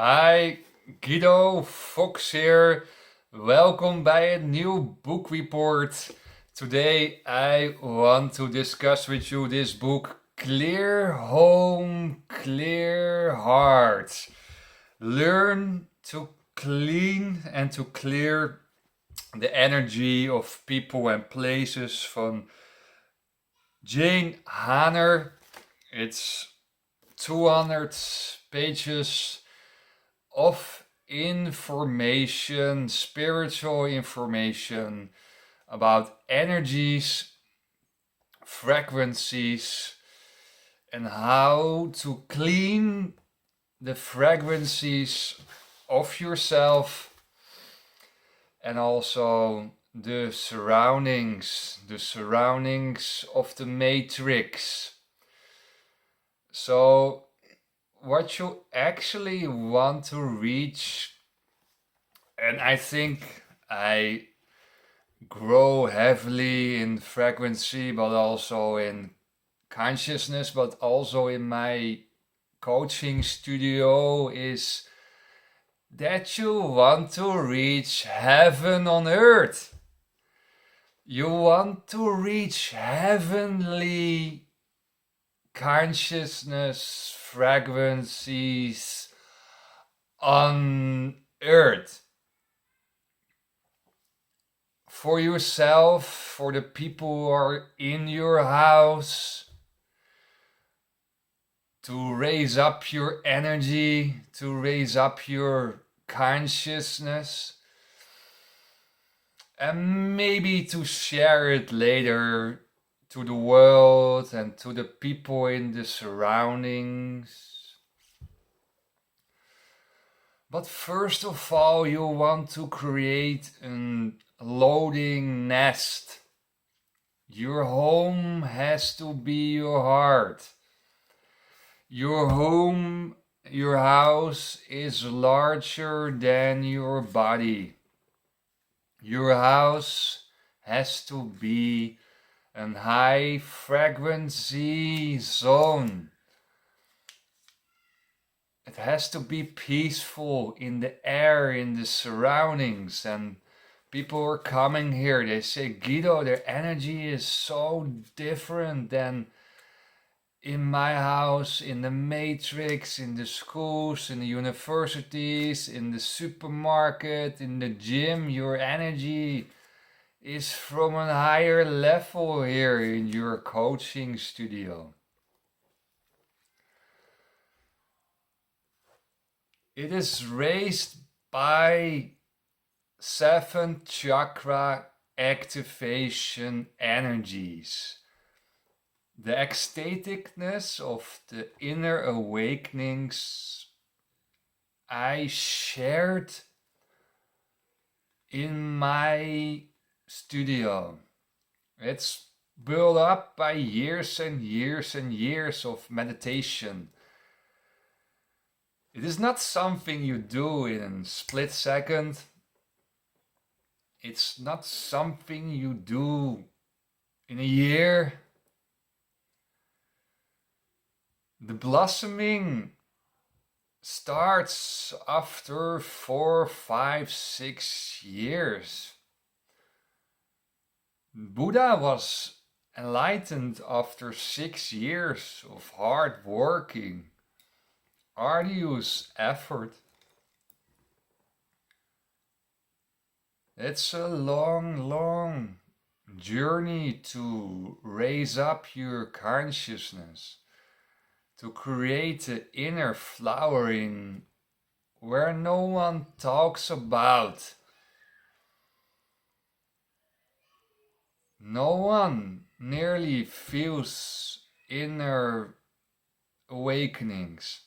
Hi, Guido Fox here. Welcome bij een nieuw book report. Today I want to discuss with you this book Clear Home, Clear Heart. Learn to clean and to clear the energy of people and places van Jane Hanner. It's 200 pages of information, spiritual information about energies, frequencies, and how to clean the frequencies of yourself and also the surroundings of the matrix. So what you actually want to reach, and I think I grow heavily in frequency, but also in consciousness, but also in my coaching studio, is that you want to reach heaven on earth. You want to reach heavenly consciousness frequencies on earth for yourself, for the people who are in your house, to raise up your energy, to raise up your consciousness, and maybe to share it later to the world and to the people in the surroundings. But first of all, you want to create a loading nest. Your home has to be your heart. Your home, your house is larger than your body. Your house has to be a high frequency zone. It has to be peaceful in the air, in the surroundings. And people are coming here, they say, Guido, their energy is so different than in my house, in the matrix, in the schools, in the universities, in the supermarket, in the gym. Your energy is from a higher level here in your coaching studio. It is raised by 7 chakra activation energies. The ecstaticness of the inner awakenings I shared in my studio. It's built up by years and years and years of meditation. It is not something you do in a split second. It's not something you do in a year. The blossoming starts after 4, 5, 6 years. Buddha was enlightened after 6 years of hard working, arduous effort. It's a long, long journey to raise up your consciousness, to create the inner flowering where no one talks about. No one nearly feels inner awakenings.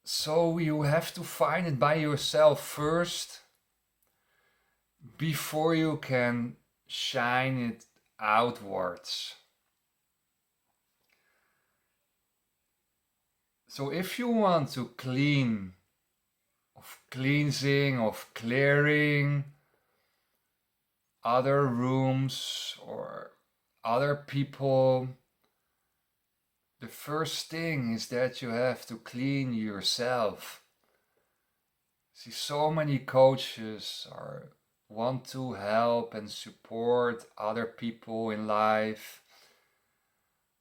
So you have to find it by yourself first before you can shine it outwards. So if you want to cleansing, of clearing other rooms or other people, the first thing is that you have to clean yourself. See, so many coaches want to help and support other people in life,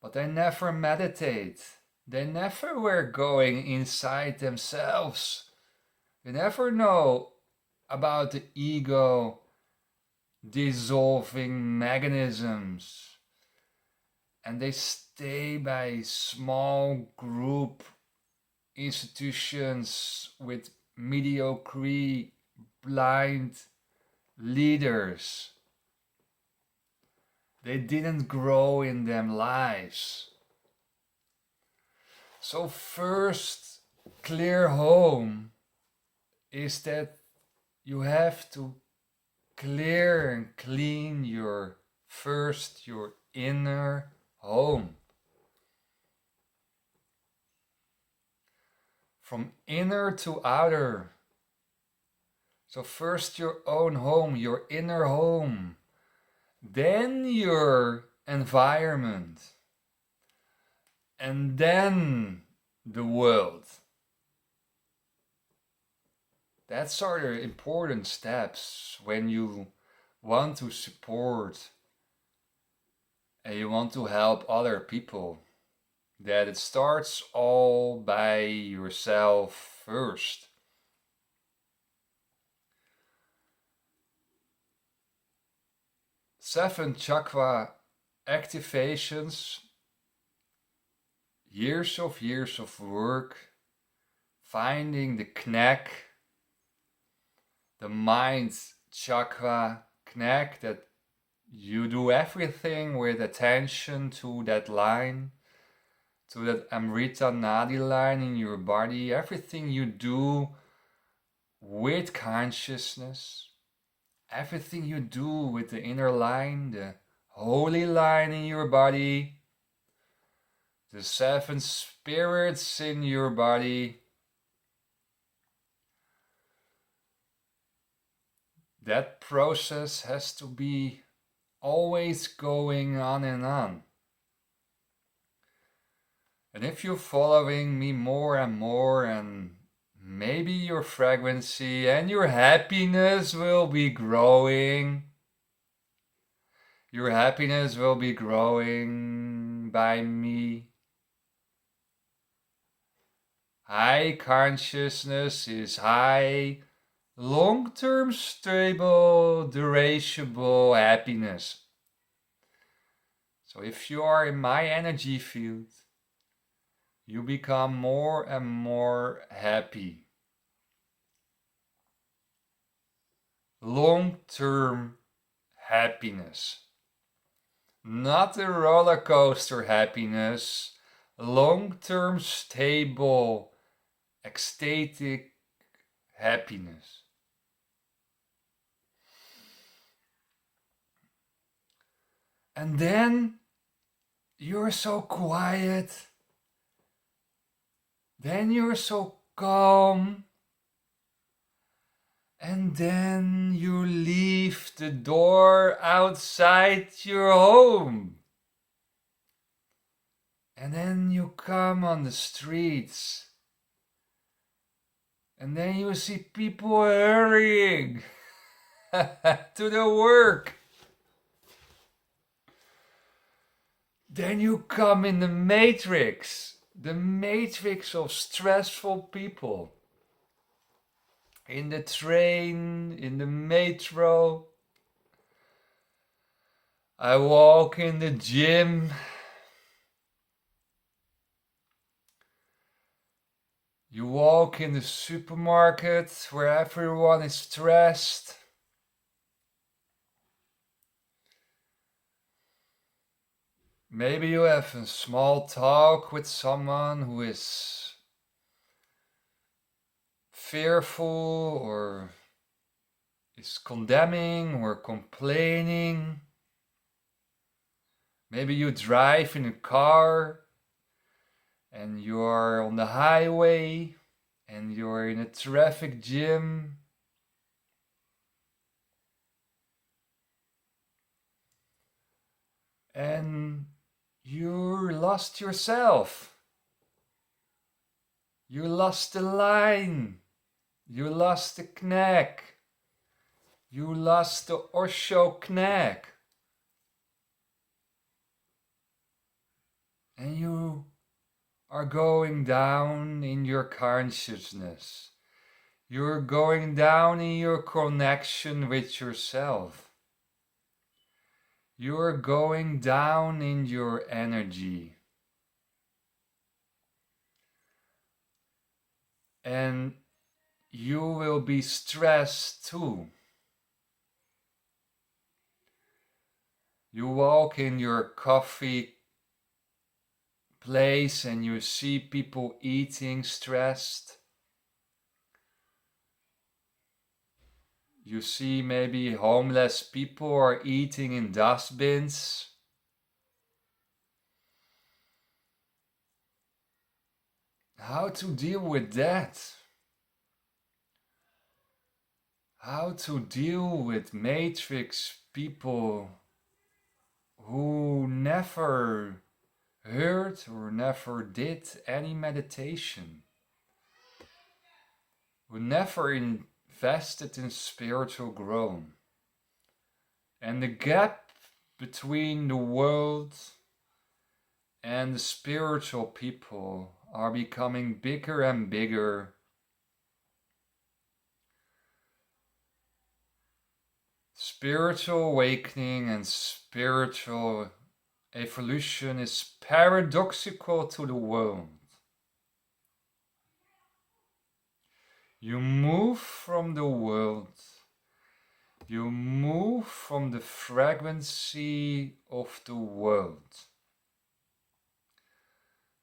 but they never meditate. They never were going inside themselves. They never know about the ego dissolving mechanisms. And they stay by small group institutions with mediocre, blind leaders. They didn't grow in them lives. So first clear home is that you have to clear and clean your inner home. From inner to outer. So first your own home, your inner home. Then your environment. And then the world. That's are the important steps when you want to support and you want to help other people. That it starts all by yourself first. Seven chakra activations, years of work, finding the knack, the mind chakra knack, that you do everything with attention to that line, to that Amrita Nadi line in your body. Everything you do with consciousness, everything you do with the inner line, the holy line in your body, the seven spirits in your body, that process has to be always going on and on. And if you're following me more and more, and maybe your frequency and your happiness will be growing. Your happiness will be growing by me. High consciousness is high, long-term, stable, durable happiness. So if you are in my energy field, you become more and more happy. Long-term happiness. Not a roller coaster happiness. Long-term, stable, ecstatic happiness. And then you're so quiet. Then you're so calm. And then you leave the door outside your home. And then you come on the streets. And then you see people hurrying to their work. Then you come in the matrix of stressful people. In the train, in the metro. I walk in the gym. You walk in the supermarket where everyone is stressed. Maybe you have a small talk with someone who is fearful or is condemning or complaining. Maybe you drive in a car and you're on the highway and you're in a traffic jam. And you lost yourself. You lost the line. You lost the knack. You lost the Osho knack. And you are going down in your consciousness. You're going down in your connection with yourself. You're going down in your energy. And you will be stressed too. You walk in your coffee place and you see people eating stressed. You see maybe homeless people are eating in dustbins. How to deal with that? How to deal with matrix people who never heard or never did any meditation, who never invested in spiritual growth. And the gap between the world and the spiritual people are becoming bigger and bigger. Spiritual awakening and spiritual evolution is paradoxical to the world. You move from the world, you move from the frequency of the world.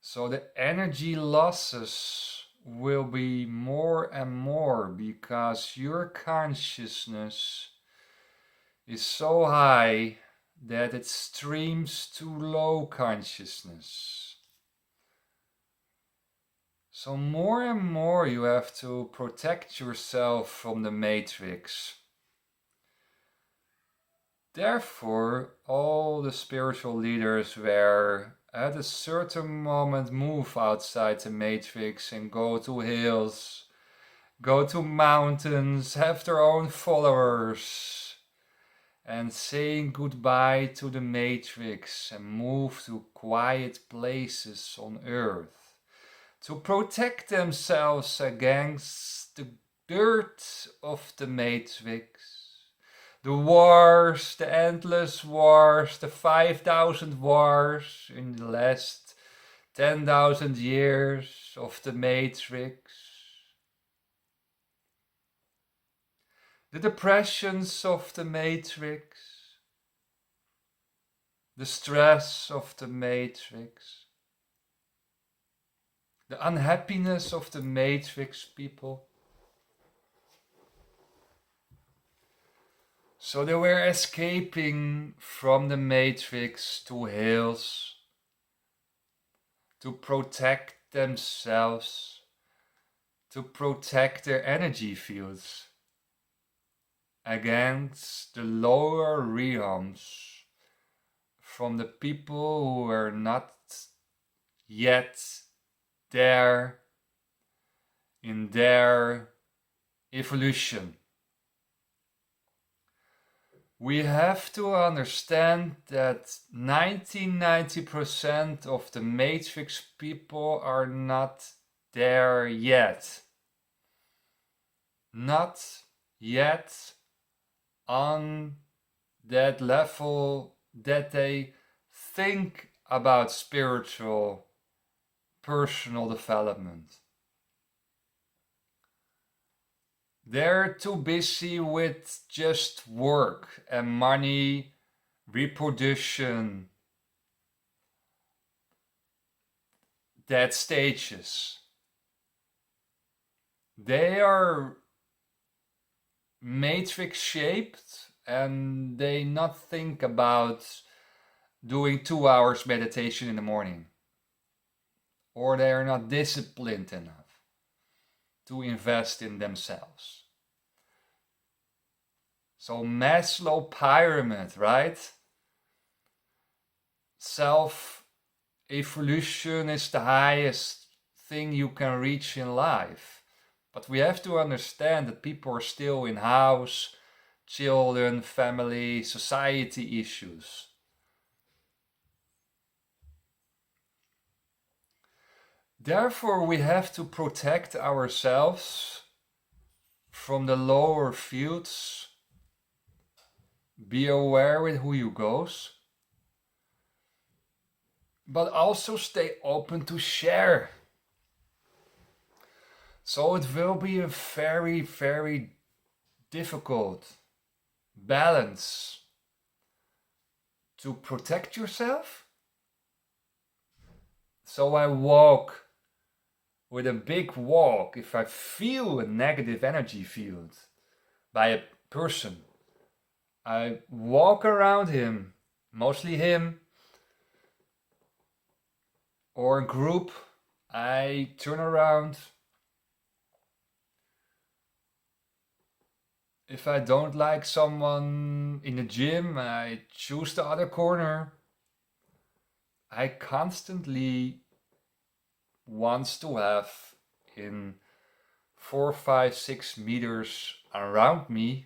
So the energy losses will be more and more because your consciousness is so high that it streams to low consciousness. So more and more you have to protect yourself from the matrix. Therefore, all the spiritual leaders were at a certain moment move outside the matrix and go to hills, go to mountains, have their own followers, and saying goodbye to the matrix and move to quiet places on earth to protect themselves against the dirt of the matrix. The wars, the endless wars, the 5,000 wars in the last 10,000 years of the matrix. The depressions of the matrix. The stress of the matrix. The unhappiness of the matrix people. So they were escaping from the matrix to hills to protect themselves, to protect their energy fields against the lower realms from the people who were not yet there in their evolution. We have to understand that 90% of the matrix people are not there yet. Not yet on that level that they think about spiritual personal development. They're too busy with just work and money, reproduction, that stages. They are matrix shaped and they not think about doing 2 hours meditation in the morning. Or they are not disciplined enough to invest in themselves. So Maslow pyramid, right? Self evolution is the highest thing you can reach in life. But we have to understand that people are still in house, children, family, society issues. Therefore, we have to protect ourselves from the lower fields. Be aware with who you goes, but also stay open to share. So it will be a very, very difficult balance to protect yourself. So I walk with a big walk. If I feel a negative energy field by a person, I walk around him, mostly him, or a group. I turn around. If I don't like someone in the gym, I choose the other corner. I constantly want to have in 4, 5, 6 meters around me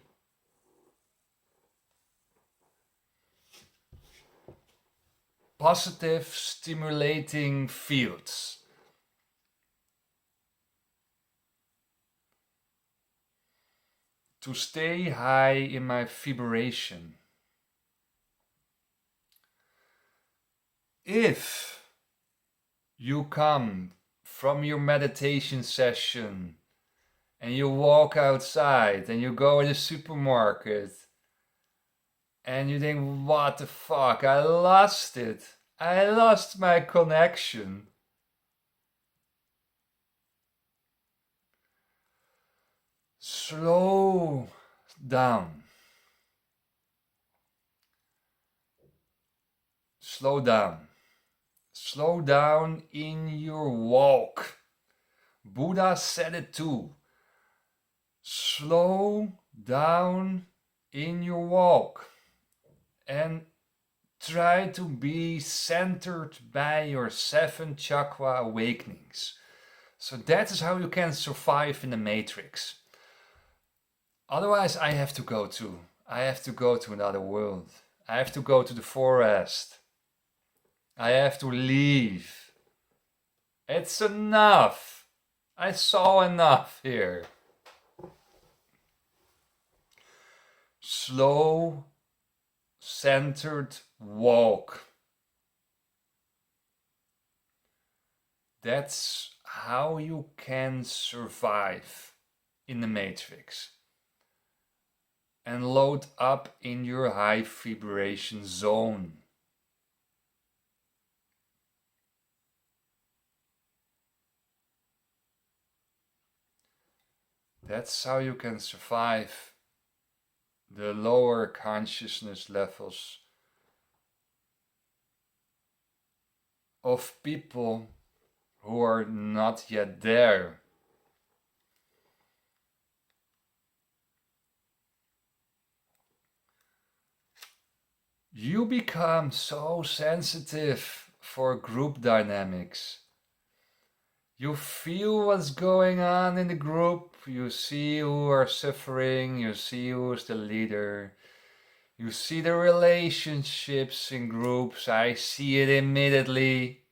positive, stimulating fields. To stay high in my vibration. If you come from your meditation session and you walk outside and you go in the supermarket and you think, what the fuck, I lost it. I lost my connection. Slow down. Slow down. Slow down in your walk. Buddha said it too. Slow down in your walk and try to be centered by your 7 chakra awakenings. So that is how you can survive in the matrix. Otherwise, I have to go to another world. I have to go to the forest. I have to leave. It's enough. I saw enough here. Slow, centered walk. That's how you can survive in the matrix and load up in your high vibration zone. That's how you can survive the lower consciousness levels of people who are not yet there. You become so sensitive for group dynamics. You feel what's going on in the group. You see who are suffering. You see who's the leader. You see the relationships in groups. I see it immediately.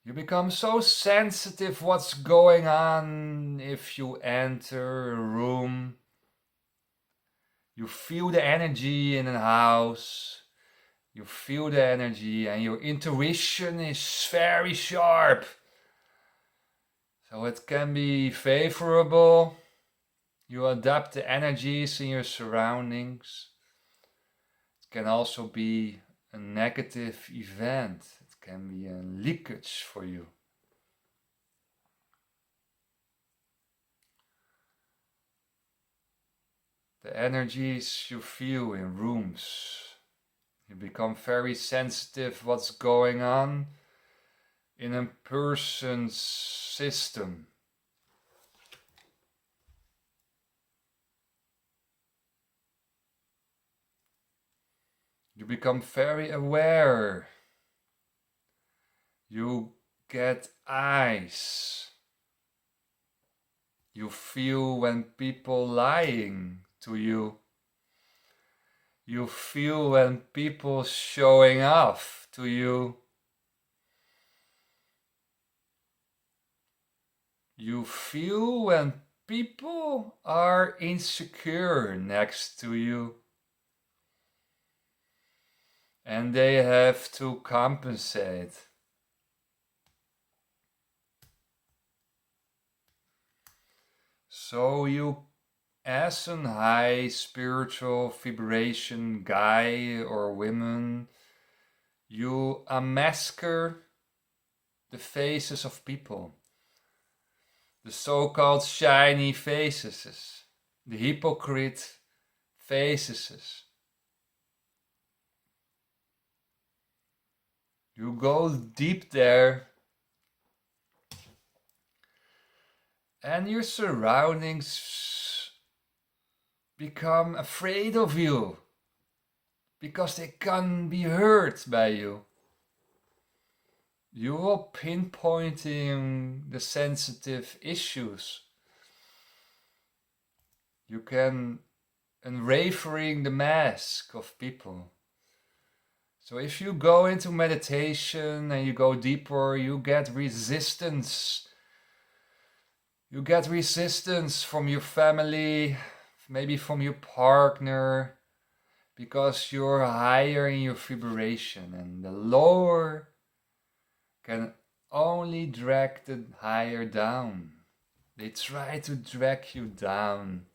You become so sensitive what's going on if you enter a room. You feel the energy in a house. You feel the energy and your intuition is very sharp. So it can be favorable. You adapt the energies in your surroundings. It can also be a negative event. It can be a leakage for you. The energies you feel in rooms. You become very sensitive what's going on in a person's system. You become very aware. You get eyes. You feel when people lying to you. You feel when people showing off to you. You feel when people are insecure next to you. And they have to compensate. So you, as an high spiritual vibration guy or woman, you unmasker the faces of people. The so-called shiny faces. The hypocrite faces. You go deep there. And your surroundings become afraid of you because they can be hurt by you. You are pinpointing the sensitive issues. You can unravering the mask of people. So if you go into meditation and you go deeper, you get resistance. You get resistance from your family, maybe from your partner, because you're higher in your vibration, and the lower can only drag the higher down. They try to drag you down.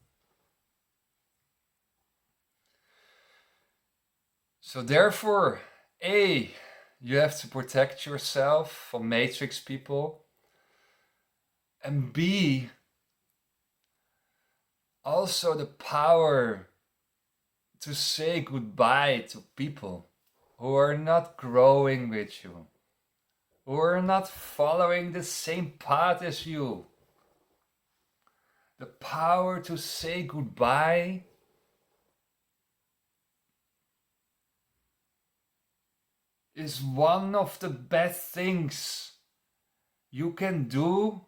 So therefore, A, you have to protect yourself from matrix people. And B, also the power to say goodbye to people who are not growing with you, who are not following the same path as you. The power to say goodbye is one of the best things you can do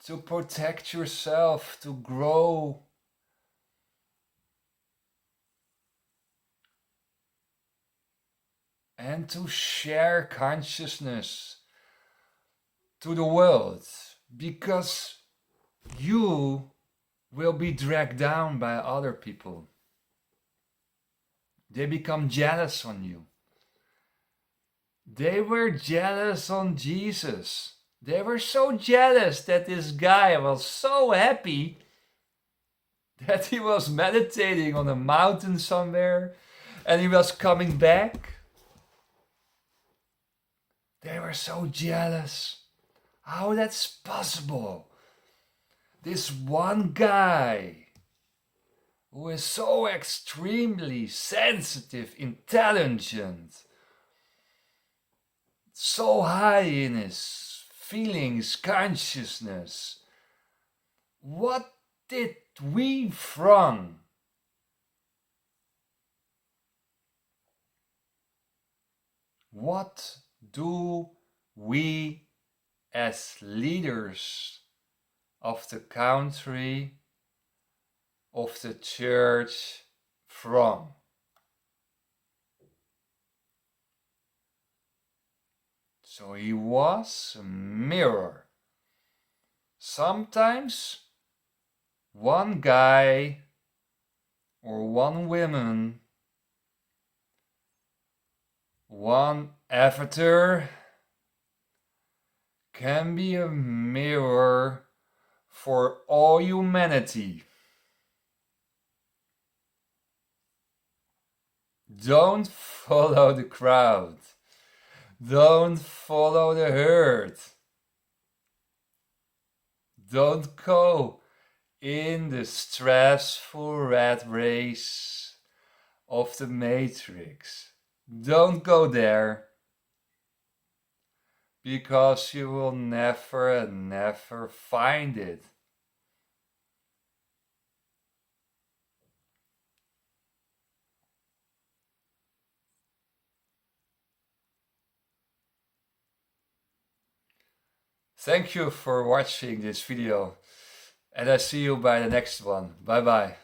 to protect yourself, to grow. And to share consciousness to the world, because you will be dragged down by other people. They become jealous on you. They were jealous on Jesus. They were so jealous that this guy was so happy that he was meditating on a mountain somewhere and he was coming back. They were so jealous. How that's possible? This one guy who is so extremely sensitive, intelligent, so high in his feelings, consciousness. What did we from? What do we as leaders of the country, of the church from? So he was a mirror. Sometimes one guy or one woman, one avatar can be a mirror for all humanity. Don't follow the crowd. Don't follow the herd. Don't go in the stressful rat race of the matrix. Don't go there, because you will never and never find it. Thank you for watching this video, and I see you by the next one. Bye bye.